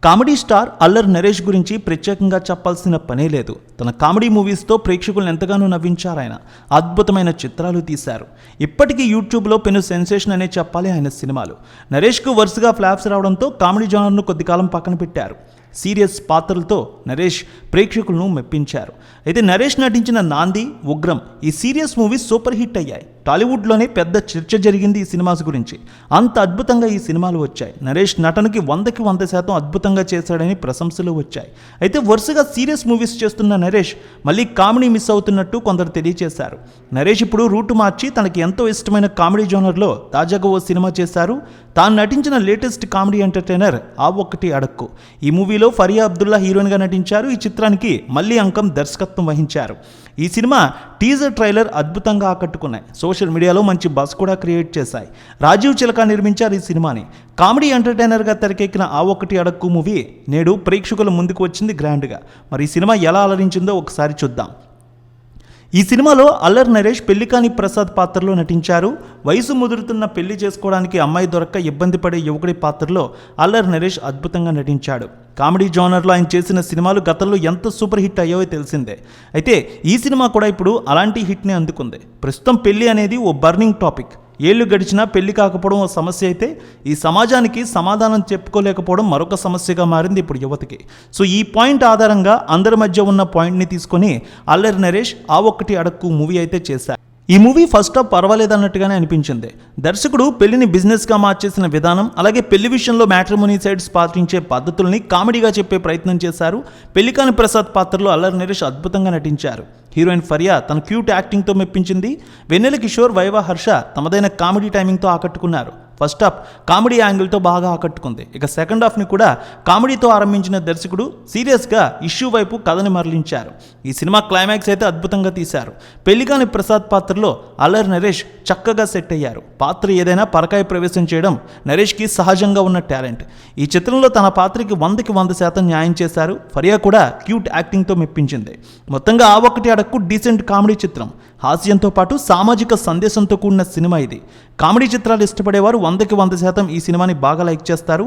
Comedy star Allari Naresh గురించి ప్రత్యేకంగా చెప్పాల్సిన పనే లేదు. తన కామెడీ మూవీస్తో ప్రేక్షకులను ఎంతగానో నవ్వించారాయన. అద్భుతమైన చిత్రాలు తీశారు. ఇప్పటికీ యూట్యూబ్లో పెను సెన్సేషన్ అనే చెప్పాలి ఆయన సినిమాలు. నరేష్కు వరుసగా ఫ్లాప్స్ రావడంతో కామెడీ జానర్ను కొద్దికాలం పక్కన పెట్టారు. సీరియస్ పాత్రలతో నరేష్ ప్రేక్షకులను మెప్పించారు. అయితే నరేష్ నటించిన నాంది, ఉగ్రం ఈ సీరియస్ మూవీస్ సూపర్ హిట్ అయ్యాయి. టాలీవుడ్లోనే పెద్ద చర్చ జరిగింది ఈ సినిమాస్ గురించి. అంత అద్భుతంగా ఈ సినిమాలు వచ్చాయి. నరేష్ నటనకి 100% అద్భుతంగా చేశాడని ప్రశంసలు వచ్చాయి. అయితే వరుసగా సీరియస్ మూవీస్ చేస్తున్న నరేష్ మళ్ళీ కామెడీ మిస్ అవుతున్నట్టు కొందరు తెలియజేశారు. నరేష్ ఇప్పుడు రూటు మార్చి తనకి ఎంతో ఇష్టమైన కామెడీ జోనర్లో తాజాగా ఓ సినిమా చేశారు. తాను నటించిన లేటెస్ట్ కామెడీ ఎంటర్టైనర్ ఆ ఒక్కటి అడక్కు. ఈ మూవీలో ఫరియా అబ్దుల్లా హీరోయిన్గా నటించారు. ఈ చిత్రానికి మళ్ళీ అంకం దర్శకత్వం వహించారు. ఈ సినిమా టీజర్ ట్రైలర్ అద్భుతంగా ఆకట్టుకున్నాయి. సోషల్ మీడియాలో మంచి బజ్ కూడా క్రియేట్ చేశాయి. రాజీవ్ చిలక నిర్మించారు ఈ సినిమాని. కామెడీ ఎంటర్టైనర్గా తెరకెక్కిన ఆ ఒక్కటి అడక్కు మూవీ నేడు ప్రేక్షకుల ముందుకు వచ్చింది గ్రాండ్గా. మరి ఈ సినిమా ఎలా అలరించిందో ఒకసారి చూద్దాం. ఈ సినిమాలో అల్లరి నరేష్ పెళ్లికాని ప్రసాద్ పాత్రలో నటించారు. వయసు ముదురుతున్న పెళ్లి చేసుకోవడానికి అమ్మాయి దొరక్క ఇబ్బంది పడే యువకుడి పాత్రలో అల్లరి నరేష్ అద్భుతంగా నటించాడు. కామెడీ జోనర్లో ఆయన చేసిన సినిమాలు గతంలో ఎంత సూపర్ హిట్ అయ్యావో తెలిసిందే. అయితే ఈ సినిమా కూడా ఇప్పుడు అలాంటి హిట్ని అందుకుంది. ప్రస్తుతం పెళ్లి అనేది ఓ బర్నింగ్ టాపిక్. ఏళ్లు గడిచినా పెళ్లి కాకపోవడం ఓ సమస్య అయితే ఈ సమాజానికి సమాధానం చెప్పుకోలేకపోవడం మరొక సమస్యగా మారింది ఇప్పుడు యువతకి. సో ఈ పాయింట్ ఆధారంగా అందరి మధ్య ఉన్న పాయింట్ని తీసుకొని అల్లరి నరేష్ ఆ ఒక్కటి అడక్కు మూవీ అయితే చేశారు. ఈ మూవీ ఫస్ట్ హాఫ్ పర్వాలేదన్నట్టుగానే అనిపించింది. దర్శకుడు పెళ్లిని బిజినెస్గా మార్చేసిన విధానం, అలాగే పెళ్లి విషయంలో మ్యాట్రిమోనీ సైడ్స్ పాటించే పద్ధతుల్ని కామెడీగా చెప్పే ప్రయత్నం చేశారు. పెళ్లికాని ప్రసాద్ పాత్రలో అల్లరి నరేష్ అద్భుతంగా నటించారు. హీరోయిన్ ఫరియా తన క్యూట్ యాక్టింగ్తో మెప్పించింది. వెన్నెల కిషోర్, వైవా హర్ష తమదైన కామెడీ టైమింగ్తో ఆకట్టుకున్నారు. ఫస్ట్ హాఫ్ కామెడీ యాంగిల్తో బాగా ఆకట్టుకుంది. ఇక సెకండ్ హాఫ్ని కూడా కామెడీతో ఆరంభించిన దర్శకుడు సీరియస్గా ఇష్యూ వైపు కథని మరలించారు. ఈ సినిమా క్లైమాక్స్ అయితే అద్భుతంగా తీశారు. పెళ్లికాని ప్రసాద్ పాత్రలో అల్లరి నరేష్ చక్కగా సెట్ అయ్యారు. పాత్ర ఏదైనా పరకాయ ప్రవేశం చేయడం నరేష్కి సహజంగా ఉన్న టాలెంట్. ఈ చిత్రంలో తన పాత్రకి 100% న్యాయం చేశారు. ఫరియా కూడా క్యూట్ యాక్టింగ్తో మెప్పించింది. మొత్తంగా ఆ ఒక్కటి అడక్కు డీసెంట్ కామెడీ చిత్రం. హాస్యంతో పాటు సామాజిక సందేశంతో కూడిన సినిమా ఇది. కామెడీ చిత్రాలు ఇష్టపడేవారు 100% ఈ సినిమాని బాగా లైక్ చేస్తారు.